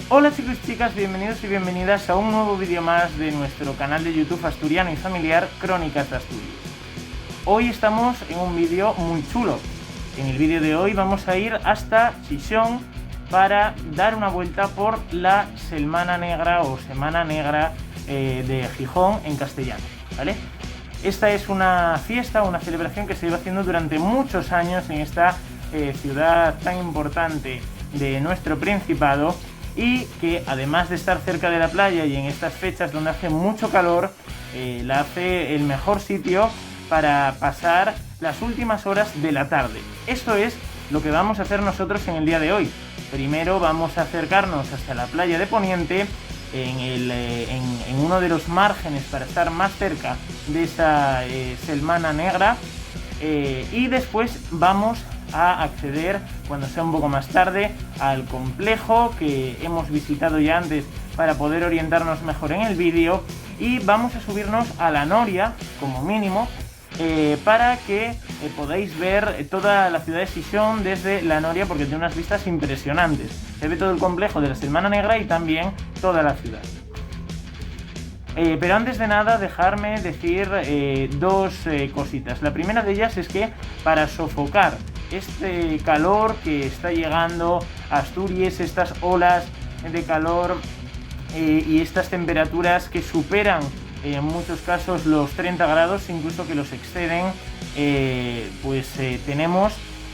Hola chicos y chicas, bienvenidos y bienvenidas a un nuevo vídeo más de nuestro canal de YouTube asturiano y familiar Crónicas de Asturias. Hoy estamos en un vídeo muy chulo. En el vídeo de hoy vamos a ir hasta Xixón para dar una vuelta por la Selmana Negra o Semana Negra de Gijón en castellano, ¿vale? Esta es una fiesta, una celebración que se lleva haciendo durante muchos años en esta ciudad tan importante de nuestro Principado, y que además de estar cerca de la playa y en estas fechas donde hace mucho calor, la hace el mejor sitio para pasar las últimas horas de la tarde. Esto es lo que vamos a hacer nosotros en el día de hoy. Primero vamos a acercarnos hasta la playa de Poniente, en uno de los márgenes para estar más cerca de esa Selmana Negra, y después vamos a acceder, cuando sea un poco más tarde, al complejo que hemos visitado ya antes para poder orientarnos mejor en el vídeo, y vamos a subirnos a la noria como mínimo para que podáis ver toda la ciudad de Xixón desde la noria, porque tiene unas vistas impresionantes. Se ve todo el complejo de la Selmana Negra y también toda la ciudad. Pero antes de nada, dejarme decir dos cositas. La primera de ellas es que para sofocar este calor que está llegando a Asturias, estas olas de calor y estas temperaturas que superan en muchos casos los 30 grados, incluso que los exceden,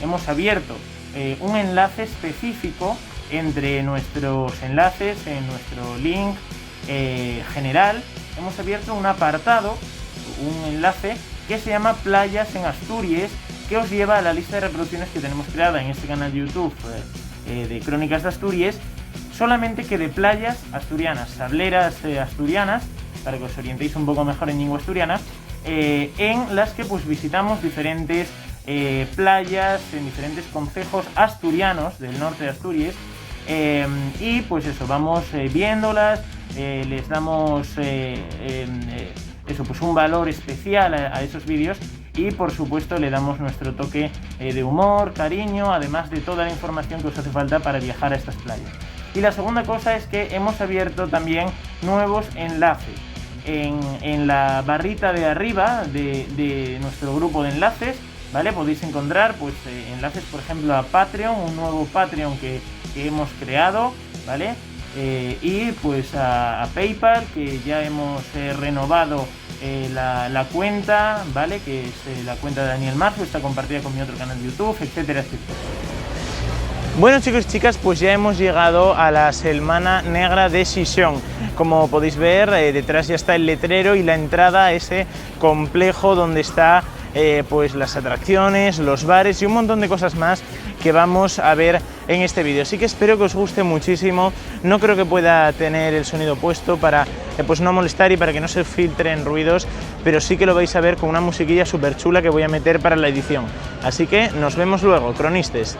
hemos abierto un enlace específico entre nuestros enlaces, en nuestro link general. Hemos abierto un apartado, un enlace que se llama Playas en Asturias, que os lleva a la lista de reproducciones que tenemos creada en este canal de YouTube de Crónicas de Asturias, solamente que de playas asturianas, sableras asturianas, para que os orientéis un poco mejor en lengua asturiana, en las que pues visitamos diferentes playas en diferentes concejos asturianos del norte de Asturias, y pues eso, vamos viéndolas, les damos pues un valor especial a esos vídeos, y por supuesto le damos nuestro toque de humor, cariño, además de toda la información que os hace falta para viajar a estas playas. Y la segunda cosa es que hemos abierto también nuevos enlaces. En la barrita de arriba de nuestro grupo de enlaces, ¿vale? Podéis encontrar pues enlaces, por ejemplo, a Patreon, un nuevo Patreon que hemos creado, ¿vale? Y pues a PayPal, que ya hemos renovado la cuenta, ¿vale? Que es la cuenta de Daniel Marzo, está compartida con mi otro canal de YouTube, etcétera, etcétera. Bueno chicos y chicas, pues ya hemos llegado a la Selmana Negra de Xixón. Como podéis ver, detrás ya está el letrero y la entrada a ese complejo donde está pues las atracciones, los bares y un montón de cosas más que vamos a ver en este vídeo. Así que espero que os guste muchísimo. No creo que pueda tener el sonido puesto para pues no molestar y para que no se filtren ruidos, pero sí que lo vais a ver con una musiquilla súper chula que voy a meter para la edición. Así que nos vemos luego, cronistas.